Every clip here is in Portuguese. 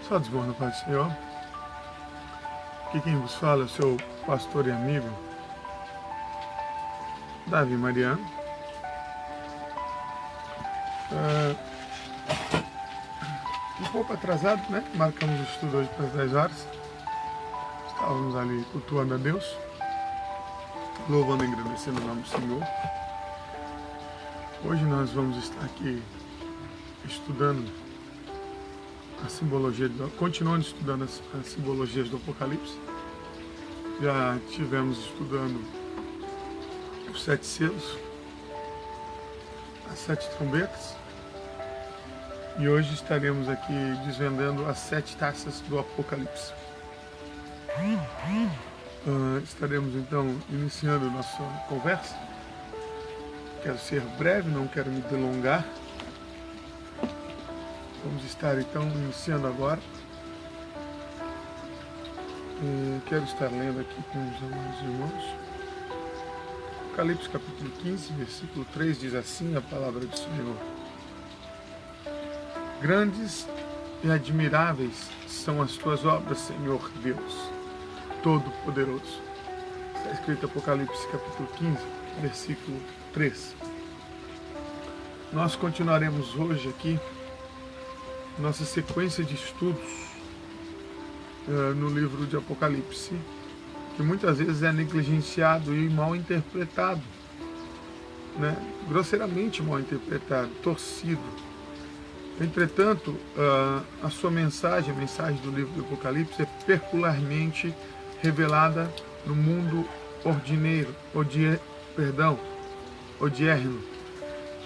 Só desbom na paz do Senhor. Aqui quem vos fala é o seu pastor e amigo, Davi Mariano. Um pouco atrasado, né? Marcamos o estudo hoje para as 10 horas. Estávamos ali cultuando a Deus, louvando e agradecendo o nome do Senhor. Hoje nós vamos estar aqui estudando a simbologia, continuando estudando as simbologias do Apocalipse. Já tivemos estudando os 7 selos, as 7 trombetas, e hoje estaremos aqui desvendando as 7 taças do Apocalipse. Estaremos então iniciando nossa conversa. Quero ser breve, não quero me delongar. Vamos estar então iniciando agora. Quero estar lendo aqui com os amados irmãos. Apocalipse capítulo 15, versículo 3 diz assim a palavra do Senhor: Grandes e admiráveis são as tuas obras, Senhor Deus Todo-Poderoso. Está escrito Apocalipse capítulo 15, versículo 3. Nós continuaremos hoje aqui nossa sequência de estudos no livro de Apocalipse, que muitas vezes é negligenciado e mal interpretado, né? Grosseiramente mal interpretado, torcido. Entretanto, a sua mensagem, a mensagem do livro do Apocalipse, é peculiarmente revelada no mundo odierno,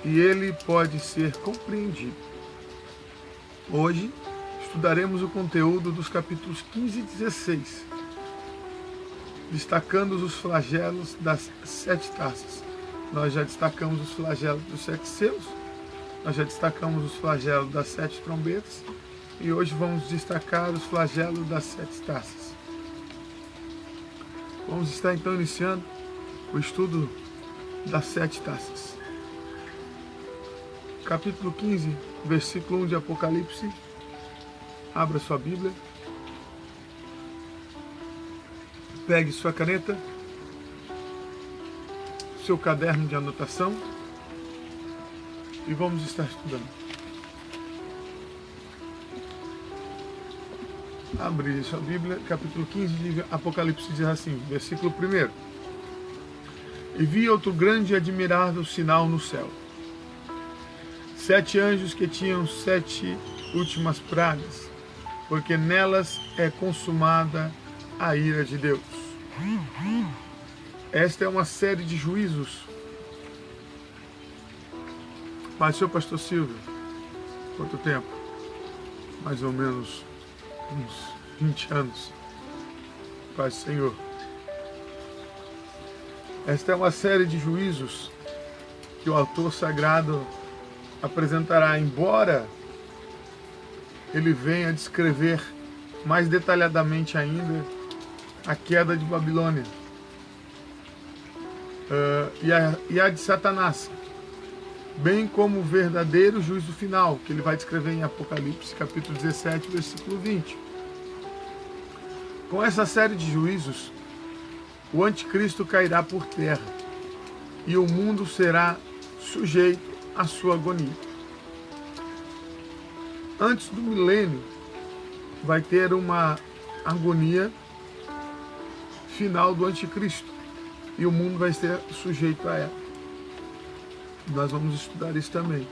e ele pode ser compreendido. Hoje estudaremos o conteúdo dos capítulos 15 e 16, destacando os flagelos das 7 taças. Nós já destacamos os flagelos dos 7 selos, nós já destacamos os flagelos das 7 trombetas, e hoje vamos destacar os flagelos das 7 taças. Vamos estar então iniciando o estudo das 7 taças. Capítulo 15, versículo 1 de Apocalipse. Abra sua Bíblia. Pegue sua caneta, seu caderno de anotação, e vamos estar estudando. Abre sua Bíblia, capítulo 15 de Apocalipse diz assim, versículo 1. E vi outro grande e admirável sinal no céu. 7 anjos que tinham 7 últimas pragas, porque nelas é consumada a ira de Deus. Esta é uma série de juízos. Mas, senhor pastor Silvio, quanto tempo? Mais ou menos uns 20 anos. Paz, Senhor. Esta é uma série de juízos que o autor sagrado apresentará, embora ele venha descrever mais detalhadamente ainda a queda de Babilônia e a de Satanás, bem como o verdadeiro juízo final, que ele vai descrever em Apocalipse capítulo 17, versículo 20. Com essa série de juízos, o anticristo cairá por terra e o mundo será sujeito à sua agonia. Antes do milênio, vai ter uma agonia final do anticristo e o mundo vai ser sujeito a ela. Nós vamos estudar isso também.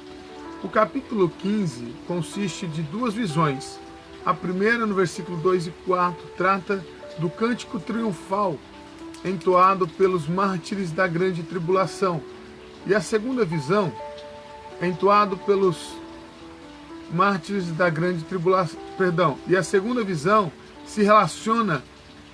O capítulo 15 consiste de 2 visões. A primeira, no versículo 2 e 4, trata do cântico triunfal entoado pelos mártires da grande tribulação. E a segunda visão, entoado pelos mártires da grande tribulação, e a segunda visão se relaciona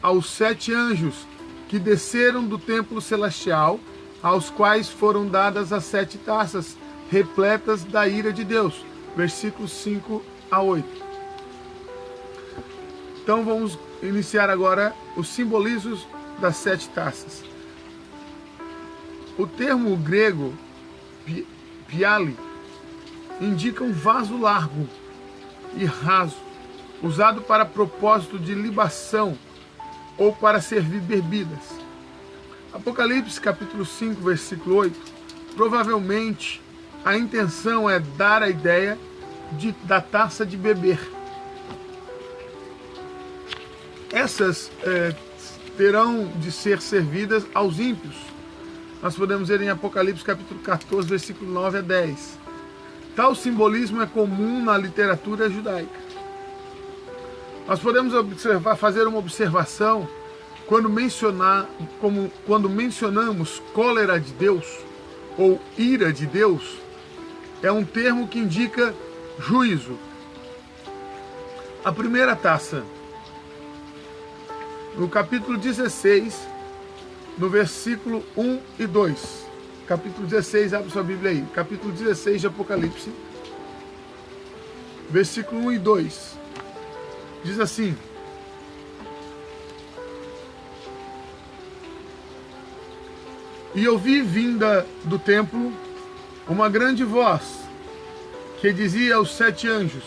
aos 7 anjos que desceram do templo celestial, aos quais foram dadas as 7 taças repletas da ira de Deus. Versículos 5 a 8. Então vamos iniciar agora os simbolismos das 7 taças. O termo grego piali indica um vaso largo e raso, usado para propósito de libação ou para servir bebidas. Apocalipse capítulo 5, versículo 8, provavelmente a intenção é dar a ideia da taça de beber. Essas terão de ser servidas aos ímpios. Nós podemos ver em Apocalipse capítulo 14, versículo 9 a 10. Tal simbolismo é comum na literatura judaica. Nós podemos fazer uma observação quando mencionamos cólera de Deus ou ira de Deus. É um termo que indica juízo. A primeira taça, no capítulo 16, no versículo 1 e 2. Capítulo 16, abre sua Bíblia aí. Capítulo 16 de Apocalipse, versículo 1 e 2. Diz assim: E ouvi vinda do templo uma grande voz, que dizia aos 7 anjos: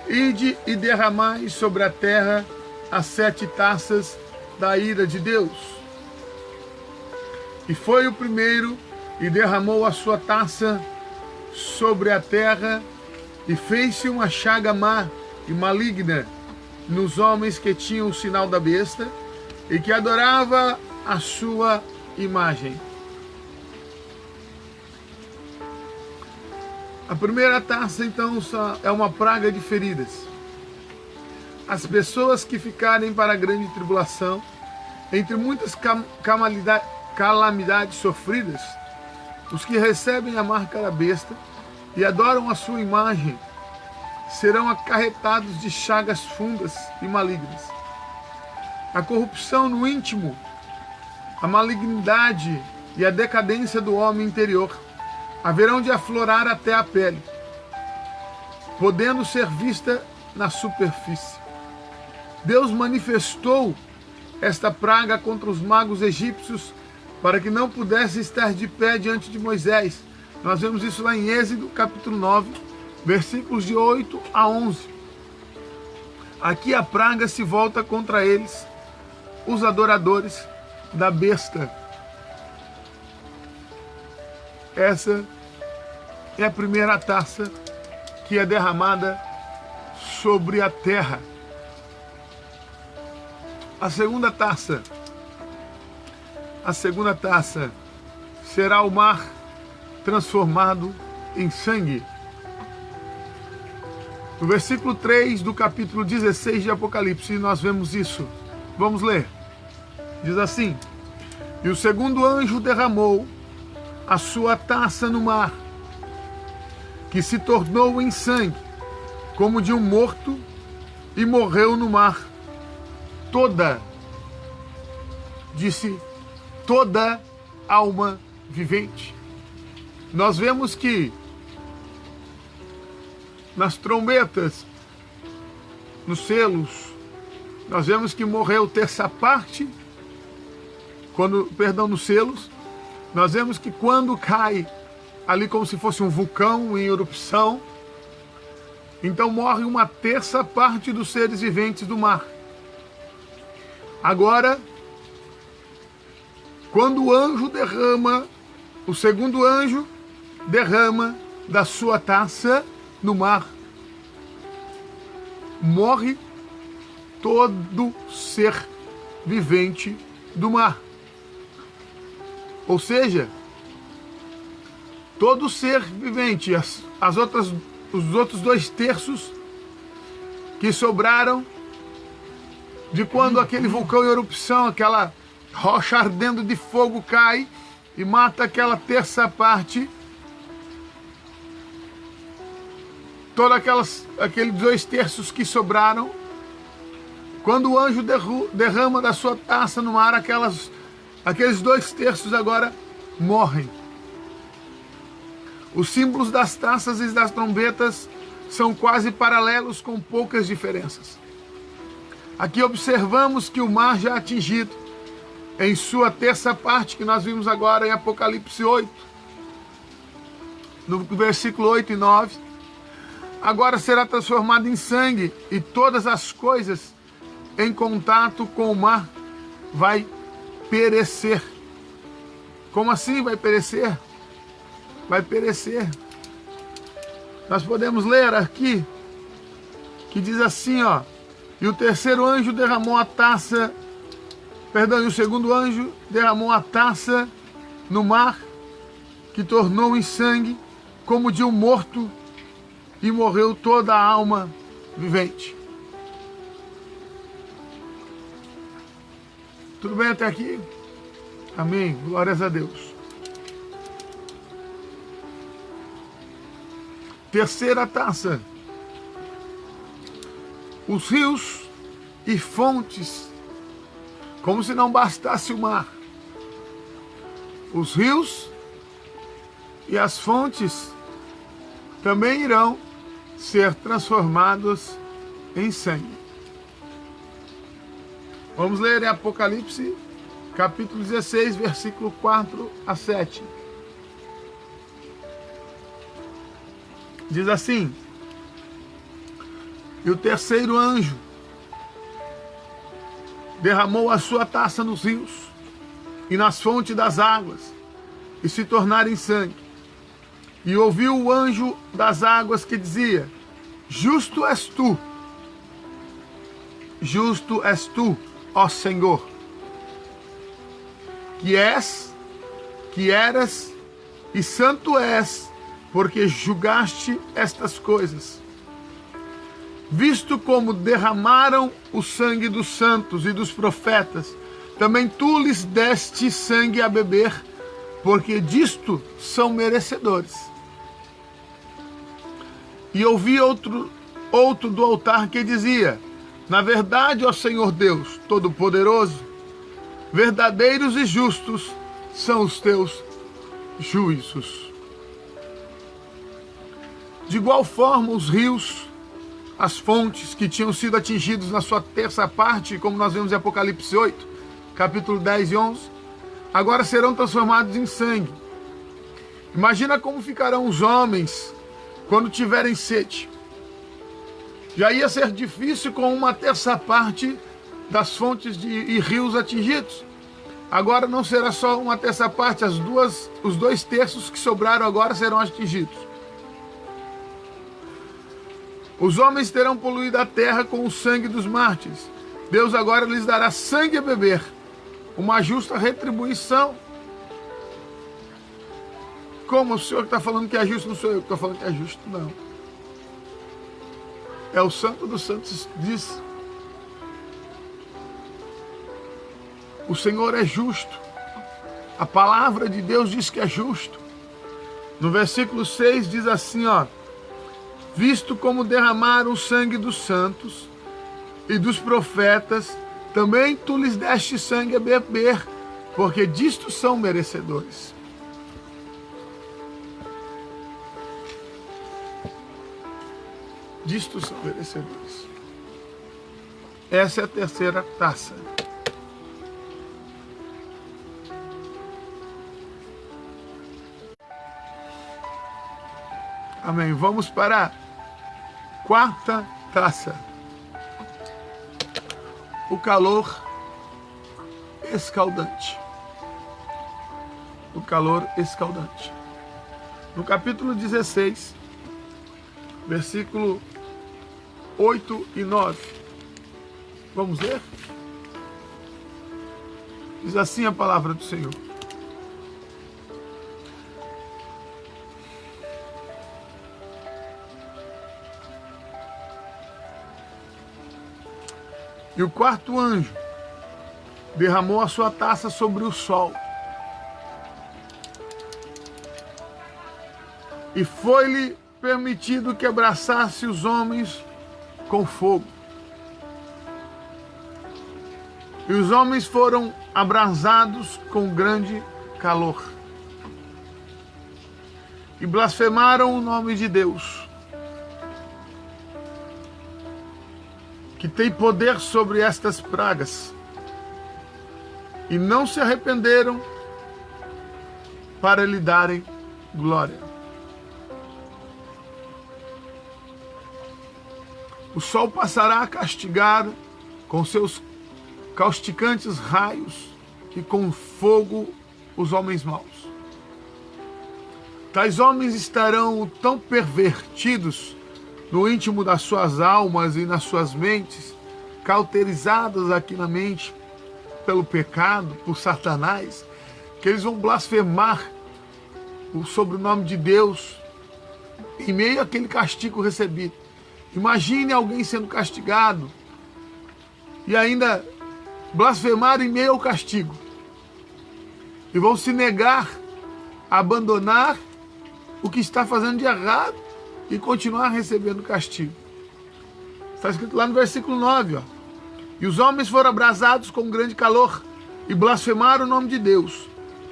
Ide e derramai sobre a terra as 7 taças da ira de Deus. E foi o primeiro e derramou a sua taça sobre a terra, e fez-se uma chaga má e maligna nos homens que tinham o sinal da besta e que adorava a sua imagem. A primeira taça, então, é uma praga de feridas. As pessoas que ficarem para a grande tribulação, entre muitas calamidades sofridas, os que recebem a marca da besta e adoram a sua imagem, serão acarretados de chagas fundas e malignas. A corrupção no íntimo, a malignidade e a decadência do homem interior haverão de aflorar até a pele, podendo ser vista na superfície. Deus manifestou esta praga contra os magos egípcios para que não pudesse estar de pé diante de Moisés. Nós vemos isso lá em Êxodo capítulo 9, versículos de 8 a 11. Aqui a praga se volta contra eles, os adoradores da besta. Essa é a primeira taça que é derramada sobre a terra. A segunda taça será o mar transformado em sangue. No versículo 3 do capítulo 16 de Apocalipse, nós vemos isso. Vamos ler. Diz assim: E o segundo anjo derramou a sua taça no mar, que se tornou em sangue, como de um morto, e morreu no mar toda alma vivente. Nós vemos que nas trombetas, nos selos, nós vemos que morreu terça parte, nos selos, nós vemos que quando cai ali como se fosse um vulcão em erupção, então morre uma terça parte dos seres viventes do mar. Agora, quando o segundo anjo derrama da sua taça no mar, morre todo ser vivente do mar. Ou seja, todo ser vivente, os outros 2/3 que sobraram de quando aquele vulcão em erupção, aquela rocha ardendo de fogo cai e mata aquela terça parte, aqueles 2/3 que sobraram, quando o anjo derrama da sua taça no mar, aqueles 2/3 agora morrem. Os símbolos das taças e das trombetas são quase paralelos, com poucas diferenças. Aqui observamos que o mar já atingido em sua terça parte, que nós vimos agora em Apocalipse 8, no versículo 8 e 9, agora será transformada em sangue, e todas as coisas em contato com o mar vai perecer. Como assim vai perecer? Vai perecer. Nós podemos ler aqui, que diz assim, ó, e o terceiro anjo derramou a taça, e o segundo anjo derramou a taça no mar, que tornou em sangue, como de um morto, e morreu toda a alma vivente. Tudo bem até aqui? Amém. Glórias a Deus. Terceira taça. Os rios e fontes, como se não bastasse o mar. Os rios e as fontes também irão ser transformados em sangue. Vamos ler em Apocalipse, capítulo 16, versículo 4 a 7. Diz assim: e o terceiro anjo derramou a sua taça nos rios e nas fontes das águas, e se tornaram em sangue. E ouviu o anjo das águas que dizia: justo és tu, ó Senhor, que eras e santo és, porque julgaste estas coisas. Visto como derramaram o sangue dos santos e dos profetas, também tu lhes deste sangue a beber, porque disto são merecedores. E ouvi outro do altar que dizia: na verdade, ó Senhor Deus Todo-Poderoso, verdadeiros e justos são os teus juízos. De igual forma, os rios, as fontes que tinham sido atingidos na sua terça parte, como nós vemos em Apocalipse 8, capítulo 10 e 11, agora serão transformados em sangue. Imagina como ficarão os homens quando tiverem sede. Já ia ser difícil com uma terça parte das fontes e rios atingidos. Agora não será só uma terça parte, os 2 terços que sobraram agora serão atingidos. Os homens terão poluído a terra com o sangue dos mártires. Deus agora lhes dará sangue a beber, uma justa retribuição. Como o senhor que está falando que é justo, não sou eu que estou falando que é justo, não. É o Santo dos Santos diz: o Senhor é justo. A palavra de Deus diz que é justo. No versículo 6 diz assim, ó: visto como derramaram o sangue dos santos e dos profetas, também tu lhes deste sangue a beber, porque disto são merecedores. Disto são merecedores. Essa é a terceira taça. Amém. Vamos para a quarta taça. O calor escaldante. O calor escaldante. No capítulo 16, versículo 8 e 9. Vamos ler? Diz assim a palavra do Senhor: e o quarto anjo derramou a sua taça sobre o sol, e foi-lhe permitido que abraçasse os homens com fogo. E os homens foram abrasados com grande calor. E blasfemaram o nome de Deus, que tem poder sobre estas pragas, e não se arrependeram para lhe darem glória. O sol passará castigado com seus causticantes raios e com fogo os homens maus. Tais homens estarão tão pervertidos no íntimo das suas almas e nas suas mentes, cauterizadas aqui na mente pelo pecado, por Satanás, que eles vão blasfemar o sobrenome de Deus em meio àquele castigo recebido. Imagine alguém sendo castigado e ainda blasfemar em meio ao castigo. E vão se negar a abandonar o que está fazendo de errado e continuar recebendo castigo. Está escrito lá no versículo 9, ó. E os homens foram abrasados com grande calor e blasfemaram o nome de Deus,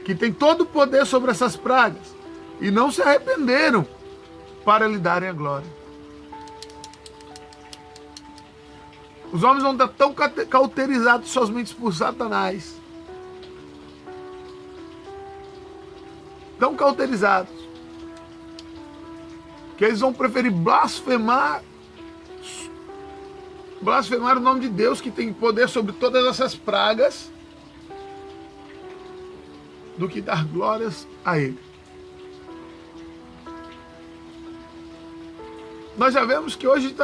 que tem todo o poder sobre essas pragas, e não se arrependeram para lhe darem a glória. Os homens vão estar tão cauterizados somente por Satanás, tão cauterizados, que eles vão preferir blasfemar o nome de Deus, que tem poder sobre todas essas pragas, do que dar glórias a Ele. Nós já vemos que hoje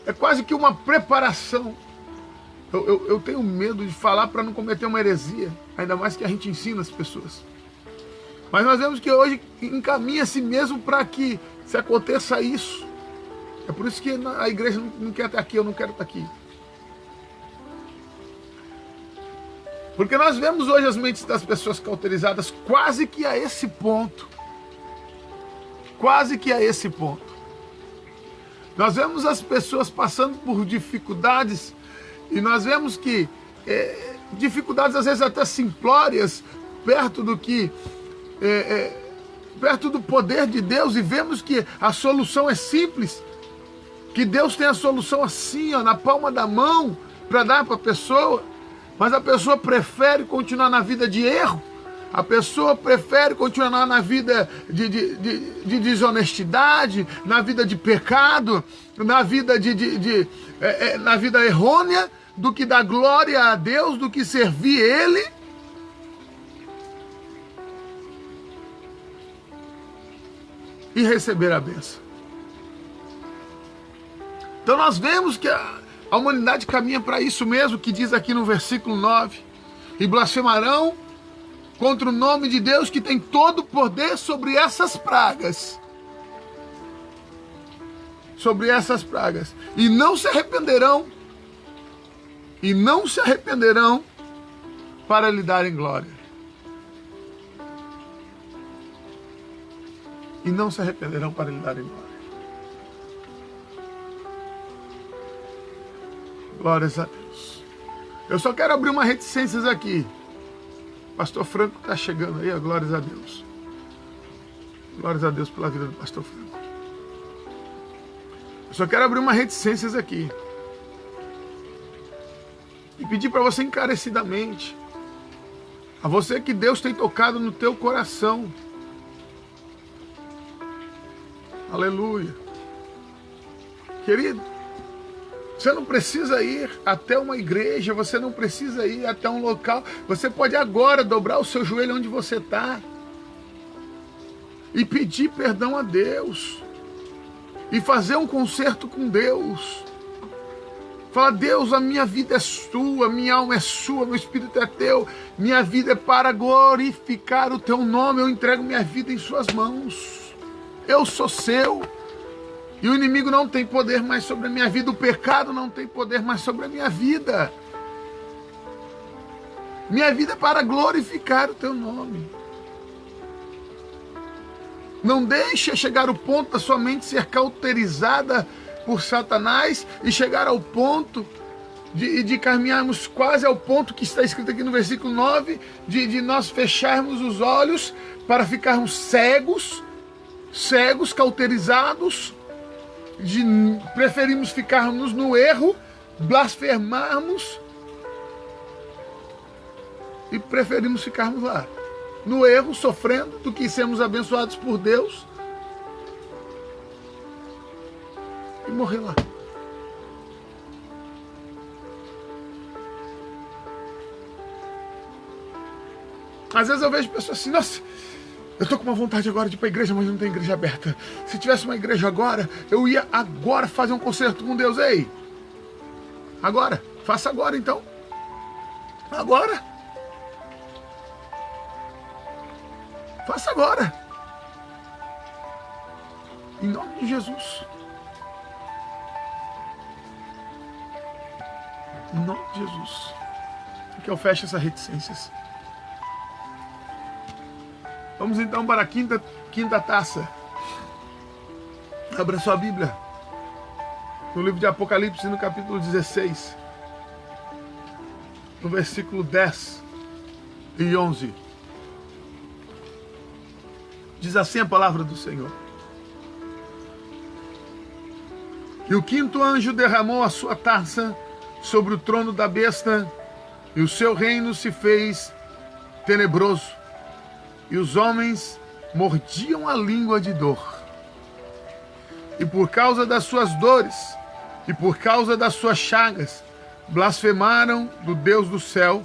é quase que uma preparação. Eu tenho medo de falar para não cometer uma heresia, ainda mais que a gente ensina as pessoas. Mas nós vemos que hoje encaminha-se mesmo para que se aconteça isso. É por isso que a igreja não quer estar aqui, eu não quero estar aqui. Porque nós vemos hoje as mentes das pessoas cauterizadas quase que a esse ponto. Quase que a esse ponto. Nós vemos as pessoas passando por dificuldades e nós vemos que dificuldades às vezes até simplórias, perto do poder de Deus, e vemos que a solução é simples, que Deus tem a solução assim, ó, na palma da mão, para dar para a pessoa, mas a pessoa prefere continuar na vida de erro, a pessoa prefere continuar na vida de desonestidade, na vida de pecado, na vida na vida errônea, do que dar glória a Deus, do que servir Ele. E receber a bênção. Então nós vemos que a humanidade caminha para isso mesmo, que diz aqui no versículo 9. E blasfemarão contra o nome de Deus, que tem todo o poder sobre essas pragas. Sobre essas pragas. E não se arrependerão. E não se arrependerão para lhe darem glória. E não se arrependerão para lhe darem glória. Glórias a Deus. Eu só quero abrir uma reticências aqui. Pastor Franco está chegando aí, ó, glórias a Deus. Glórias a Deus pela vida do Pastor Franco. Eu só quero abrir uma reticências aqui. E pedir para você encarecidamente, a você que Deus tem tocado no teu coração. Aleluia. Querido, você não precisa ir até uma igreja, você não precisa ir até um local. Você pode agora dobrar o seu joelho onde você está e pedir perdão a Deus e fazer um concerto com Deus. Fala: Deus, a minha vida é sua, minha alma é sua, meu espírito é teu, minha vida é para glorificar o teu nome, eu entrego minha vida em suas mãos. Eu sou seu, e o inimigo não tem poder mais sobre a minha vida, o pecado não tem poder mais sobre a minha vida. Minha vida é para glorificar o teu nome. Não deixe chegar o ponto da sua mente ser cauterizada por Satanás e chegar ao ponto de caminharmos quase ao ponto que está escrito aqui no versículo 9, de nós fecharmos os olhos para ficarmos cegos, cauterizados, preferimos ficarmos no erro, blasfemarmos e preferimos ficarmos lá, no erro, sofrendo, do que sermos abençoados por Deus e morrer lá. Às vezes eu vejo pessoas assim, nossa, eu tô com uma vontade agora de ir pra igreja, mas não tem igreja aberta. Se tivesse uma igreja agora, eu ia agora fazer um concerto com Deus. Ei, agora, faça agora então. Agora. Faça agora. Em nome de Jesus. Em nome de Jesus. Que eu feche essas reticências. Vamos então para a quinta taça. Abra sua Bíblia. No livro de Apocalipse, no capítulo 16. No versículo 10 e 11. Diz assim a palavra do Senhor. E o quinto anjo derramou a sua taça sobre o trono da besta, e o seu reino se fez tenebroso, e os homens mordiam a língua de dor. E por causa das suas dores, e por causa das suas chagas, blasfemaram do Deus do céu,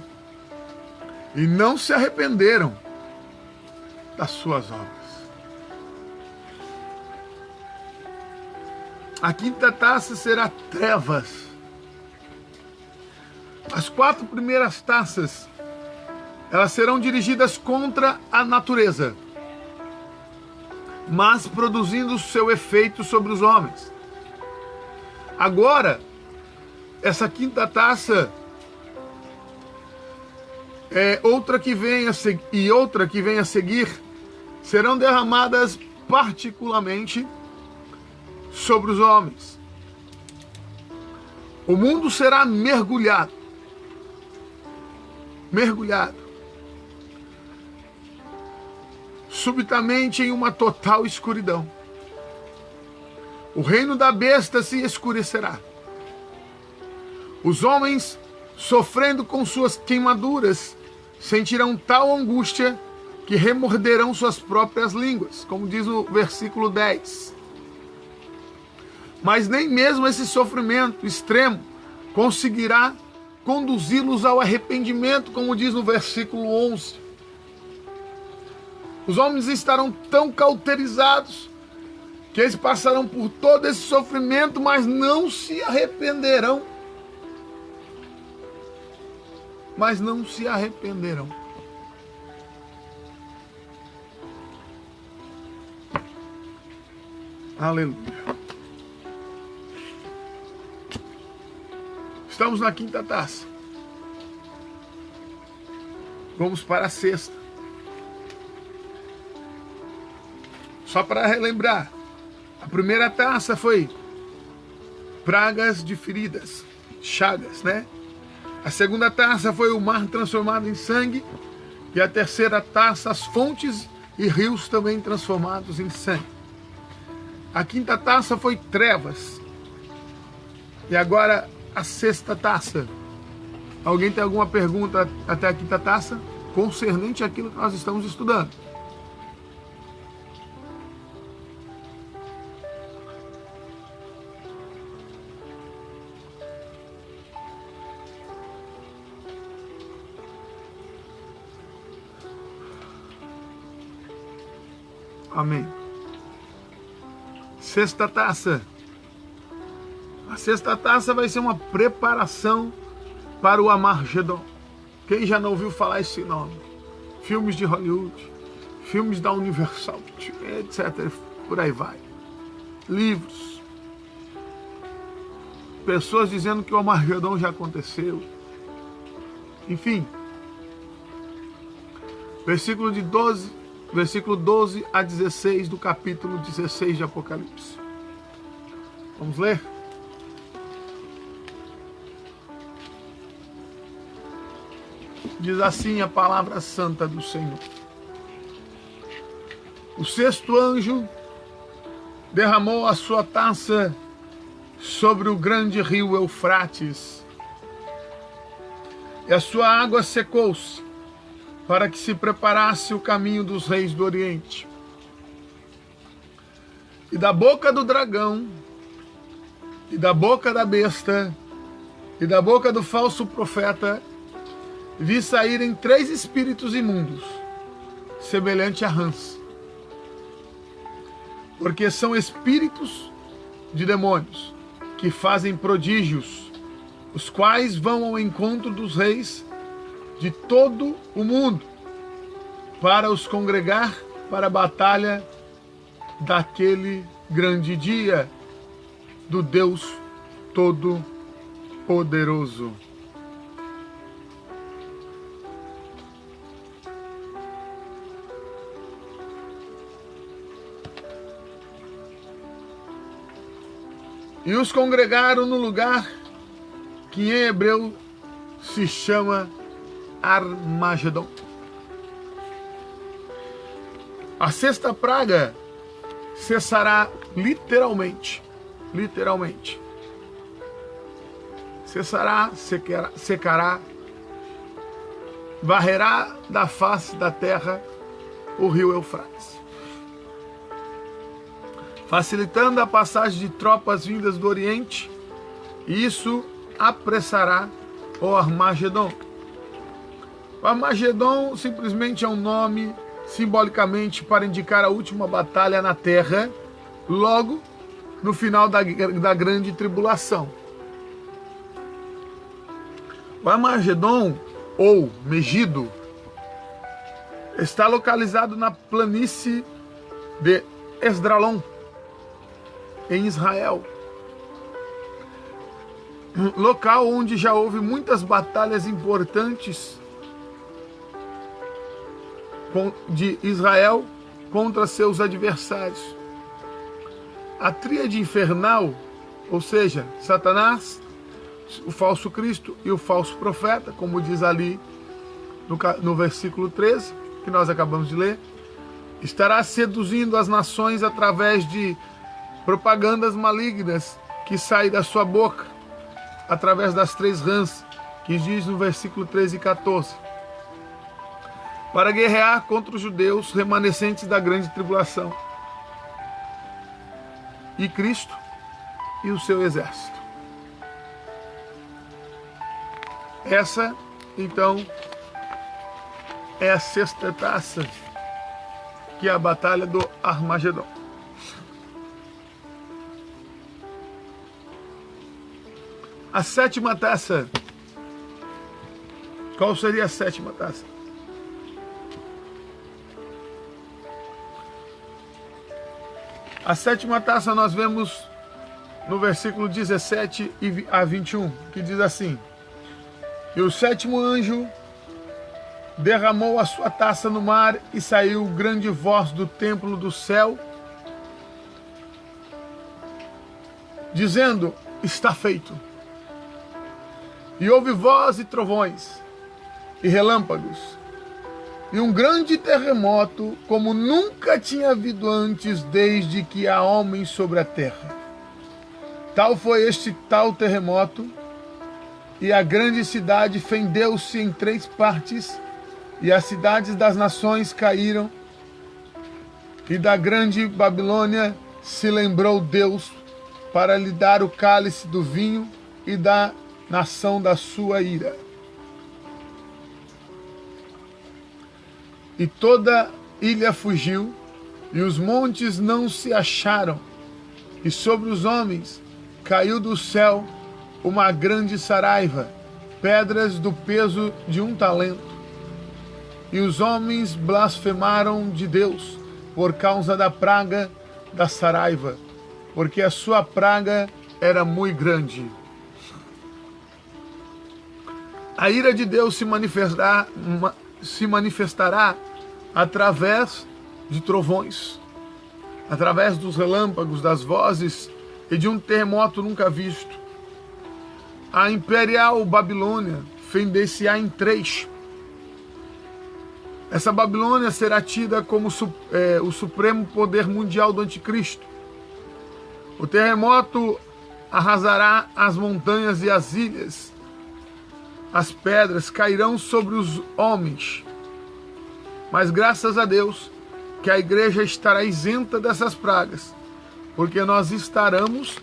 e não se arrependeram das suas obras. A quinta taça será trevas. As 4 primeiras taças, elas serão dirigidas contra a natureza, mas produzindo seu efeito sobre os homens. Agora, essa quinta taça outra que vem a seguir serão derramadas particularmente sobre os homens. O mundo será mergulhado subitamente em uma total escuridão. O reino da besta se escurecerá. Os homens, sofrendo com suas queimaduras, sentirão tal angústia que remorderão suas próprias línguas, como diz o versículo 10. Mas nem mesmo esse sofrimento extremo conseguirá conduzi-los ao arrependimento, como diz no versículo 11. Os homens estarão tão cauterizados que eles passarão por todo esse sofrimento, mas não se arrependerão. Aleluia. Estamos na quinta taça. Vamos para a sexta. Só para relembrar, a primeira taça foi pragas de feridas, chagas, né? A segunda taça foi o mar transformado em sangue. E a terceira taça, as fontes e rios também transformados em sangue. A quinta taça foi trevas. E agora a sexta taça. Alguém tem alguma pergunta até a quinta taça? Concernente àquilo que nós estamos estudando. Amém. Sexta taça. A sexta taça vai ser uma preparação para o Armagedon. Quem já não ouviu falar esse nome? Filmes de Hollywood, filmes da Universal, etc. Por aí vai. Livros. Pessoas dizendo que o Armagedon já aconteceu. Enfim. Versículo 12 a 16 do capítulo 16 de Apocalipse. Vamos ler? Diz assim a palavra santa do Senhor. O sexto anjo derramou a sua taça sobre o grande rio Eufrates, e a sua água secou-se, para que se preparasse o caminho dos reis do Oriente. E da boca do dragão, e da boca da besta, e da boca do falso profeta, vi saírem 3 espíritos imundos, semelhante a rãs, porque são espíritos de demônios que fazem prodígios, os quais vão ao encontro dos reis de todo o mundo para os congregar para a batalha daquele grande dia do Deus Todo-Poderoso. E os congregaram no lugar que em hebreu se chama Armagedon. A sexta praga cessará literalmente. Cessará, secará, varrerá da face da terra o rio Eufrates, facilitando a passagem de tropas vindas do Oriente, e isso apressará o Armagedon. O Armagedon simplesmente é um nome simbolicamente para indicar a última batalha na terra, logo no final da grande tribulação. O Armagedon, ou Megido, está localizado na planície de Esdraelon, em Israel, local onde já houve muitas batalhas importantes de Israel contra seus adversários. A tríade infernal, ou seja, Satanás, o falso Cristo e o falso profeta, como diz ali no versículo 13, que nós acabamos de ler, estará seduzindo as nações através de propagandas malignas que saem da sua boca, através das três rãs, que diz no versículo 13 e 14, para guerrear contra os judeus remanescentes da grande tribulação, e Cristo e o seu exército. Essa, então, é a sexta taça, que é a batalha do Armagedon. A sétima taça. Qual seria a sétima taça? A sétima taça nós vemos no versículo 17 a 21, que diz assim: e o sétimo anjo derramou a sua taça no mar, e saiu grande voz do templo do céu, dizendo: está feito. E houve voz e trovões, e relâmpagos, e um grande terremoto, como nunca tinha havido antes, desde que há homens sobre a terra. Tal foi este tal terremoto, e a grande cidade fendeu-se em 3 partes, e as cidades das nações caíram, e da grande Babilônia se lembrou Deus para lhe dar o cálice do vinho e da nação da sua ira. E toda ilha fugiu, e os montes não se acharam, e sobre os homens caiu do céu uma grande saraiva, pedras do peso de 1 talento. E os homens blasfemaram de Deus por causa da praga da saraiva, porque a sua praga era muito grande. A ira de Deus se manifestará através de trovões, através dos relâmpagos, das vozes e de um terremoto nunca visto. A imperial Babilônia fender-se-á em 3. Essa Babilônia será tida como o supremo poder mundial do anticristo. O terremoto arrasará as montanhas e as ilhas. As pedras cairão sobre os homens. Mas graças a Deus que a igreja estará isenta dessas pragas, porque nós estaremos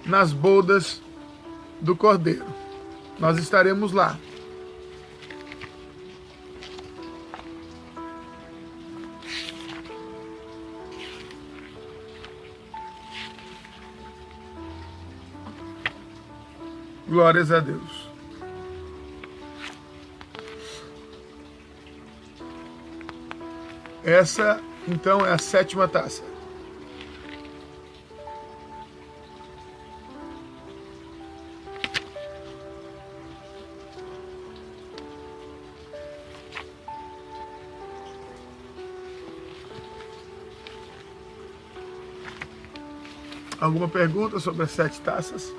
nas bodas do Cordeiro. Nós estaremos lá. Glórias a Deus. Essa, então, é a 7ª taça. Alguma pergunta sobre as 7 taças?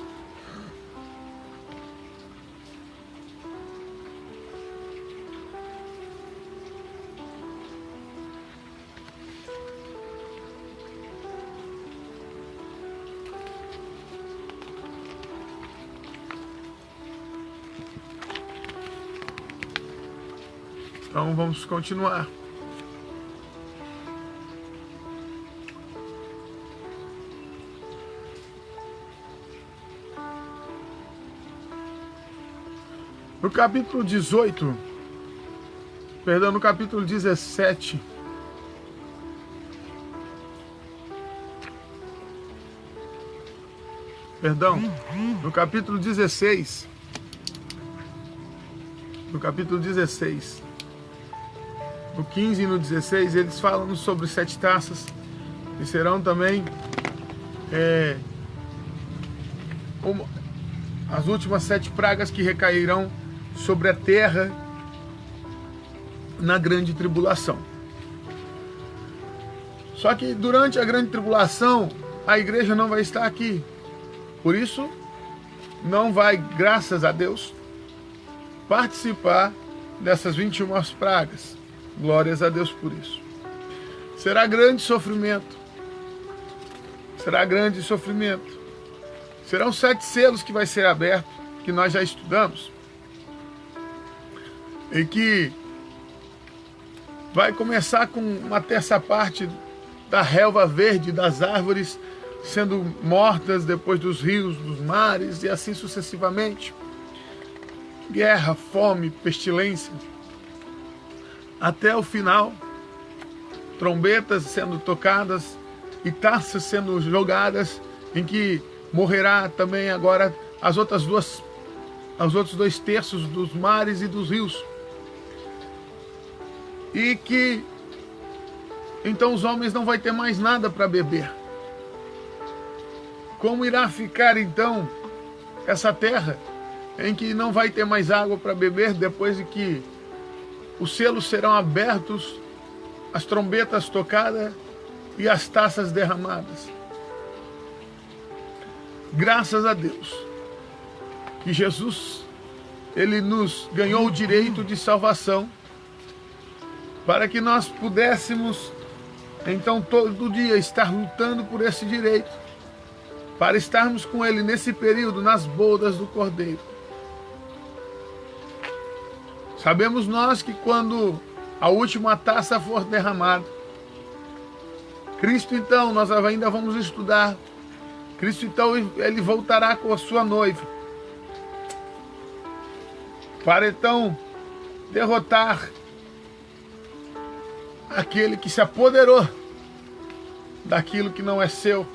Então vamos continuar. No capítulo 18, perdão, no capítulo 17, perdão, no capítulo 16, no 15 e no 16, eles falam sobre 7 taças, e serão também as últimas 7 pragas que recairão sobre a terra na grande tribulação. Só que durante a grande tribulação, a igreja não vai estar aqui. Por isso, não vai, graças a Deus, participar dessas 21 pragas. Glórias a Deus por isso. Será grande sofrimento. Será grande sofrimento. Serão 7 selos que vai ser aberto, que nós já estudamos. E que vai começar com uma terça parte da relva verde, das árvores sendo mortas, depois dos rios, dos mares e assim sucessivamente. Guerra, fome, pestilência. Até o final, trombetas sendo tocadas e taças sendo jogadas, em que morrerá também agora os outros 2 terços dos mares e dos rios. E que então os homens não vão ter mais nada para beber. Como irá ficar então essa terra em que não vai ter mais água para beber depois de que os selos serão abertos, as trombetas tocadas e as taças derramadas? Graças a Deus que Jesus, ele nos ganhou o direito de salvação, para que nós pudéssemos, então, todo dia estar lutando por esse direito, para estarmos com Ele nesse período, nas bodas do Cordeiro. Sabemos nós que quando a última taça for derramada, Cristo, então, nós ainda vamos estudar, Cristo, então, Ele voltará com a sua noiva, para, então, derrotar aquele que se apoderou daquilo que não é seu.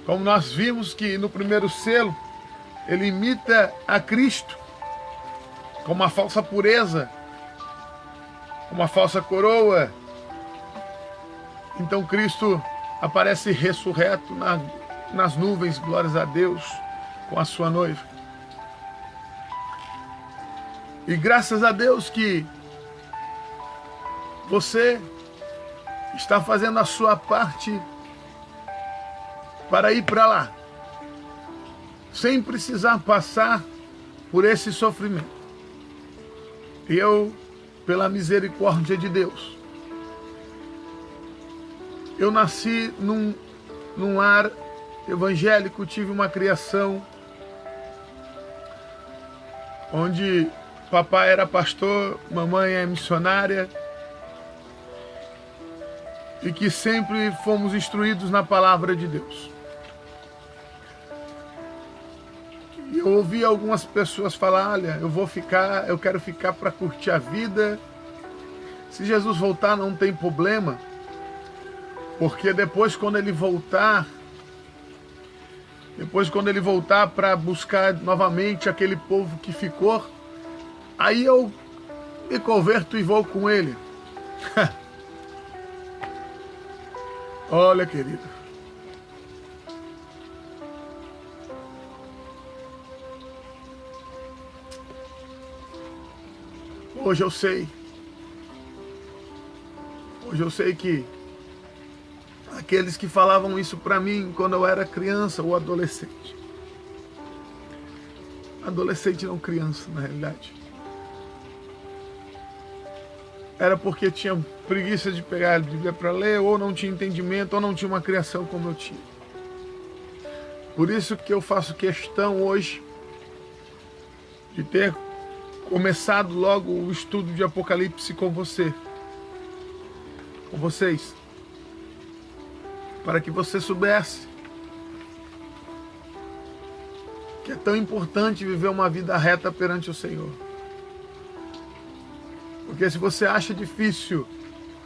Como nós vimos que no primeiro selo, ele imita a Cristo com uma falsa pureza, com uma falsa coroa. Então Cristo aparece ressurreto nas nuvens, glórias a Deus, com a sua noiva. E graças a Deus que você está fazendo a sua parte para ir para lá, sem precisar passar por esse sofrimento. E eu, pela misericórdia de Deus, eu nasci num lar evangélico, tive uma criação onde papai era pastor, mamãe é missionária, e que sempre fomos instruídos na palavra de Deus. E eu ouvi algumas pessoas falar, olha, eu quero ficar para curtir a vida. Se Jesus voltar não tem problema, porque depois quando ele voltar, Depois, quando ele voltar para buscar novamente aquele povo que ficou, aí eu me converto e vou com ele. Olha, querido. Hoje eu sei que aqueles que falavam isso para mim quando eu era criança ou adolescente não criança, na realidade, era porque tinha preguiça de pegar a Bíblia para ler, ou não tinha entendimento, ou não tinha uma criação como eu tinha. Por isso que eu faço questão hoje de ter começado logo o estudo de Apocalipse com vocês, para que você soubesse que é tão importante viver uma vida reta perante o Senhor. Porque se você acha difícil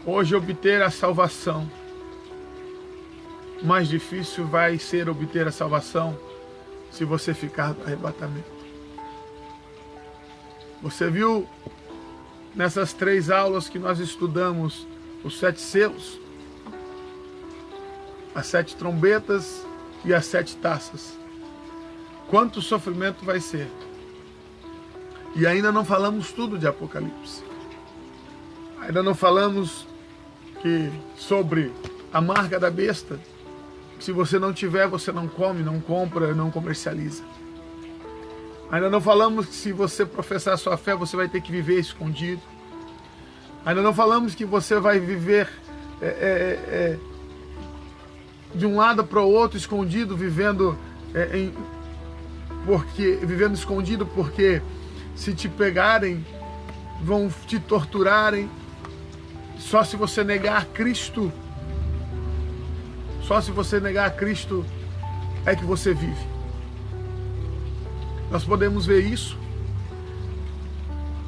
hoje obter a salvação, mais difícil vai ser obter a salvação se você ficar no arrebatamento. Você viu nessas 3 aulas que nós estudamos os 7 selos, as 7 trombetas e as 7 taças. Quanto sofrimento vai ser? E ainda não falamos tudo de Apocalipse. Ainda não falamos sobre a marca da besta. Se você não tiver, você não come, não compra, não comercializa. Ainda não falamos que se você professar a sua fé, você vai ter que viver escondido. Ainda não falamos que você vai viver de um lado para o outro, escondido, vivendo escondido, porque se te pegarem, vão te torturarem. Só se você negar Cristo, é que você vive. Nós podemos ver isso.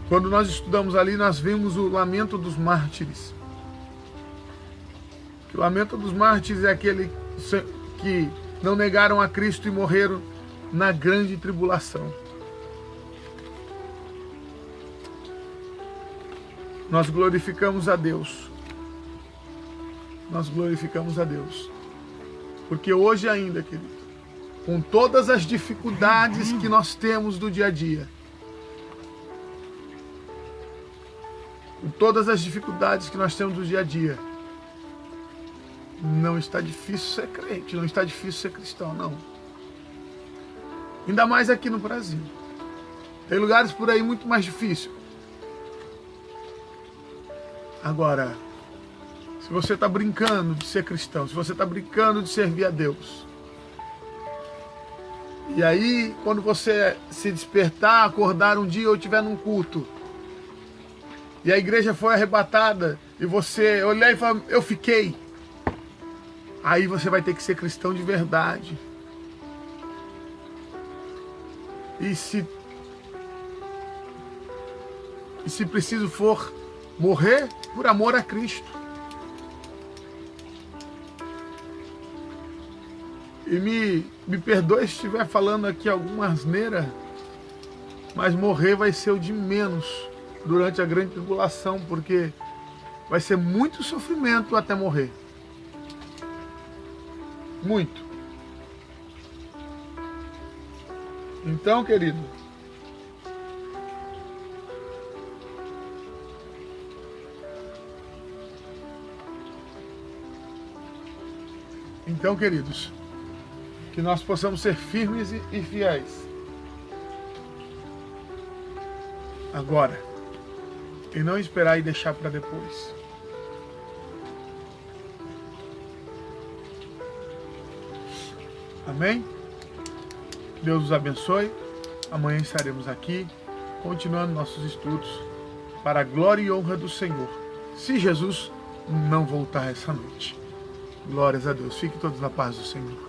Quando nós estudamos ali, nós vimos o lamento dos mártires. O lamento dos mártires é aquele que não negaram a Cristo e morreram na grande tribulação. Nós glorificamos a Deus. Nós glorificamos a Deus. Porque hoje ainda, querido, com todas as dificuldades que nós temos do dia a dia, com todas as dificuldades que nós temos do dia a dia, não está difícil ser crente, não está difícil ser cristão, não. Ainda mais aqui no Brasil. Tem lugares por aí muito mais difícil. Agora, se você está brincando de ser cristão, se você está brincando de servir a Deus, e aí, quando você se despertar, acordar um dia ou estiver num culto, e a igreja foi arrebatada, e você olhar e falar, eu fiquei, aí você vai ter que ser cristão de verdade. E se preciso for, morrer por amor a Cristo. E me perdoe se estiver falando aqui alguma asneira, mas morrer vai ser o de menos durante a grande tribulação, porque vai ser muito sofrimento até morrer. Muito. Então, querido, queridos, que nós possamos ser firmes e fiéis. Agora, e não esperar e deixar para depois. Amém? Deus os abençoe. Amanhã estaremos aqui, continuando nossos estudos, para a glória e honra do Senhor, se Jesus não voltar essa noite. Glórias a Deus. Fiquem todos na paz do Senhor.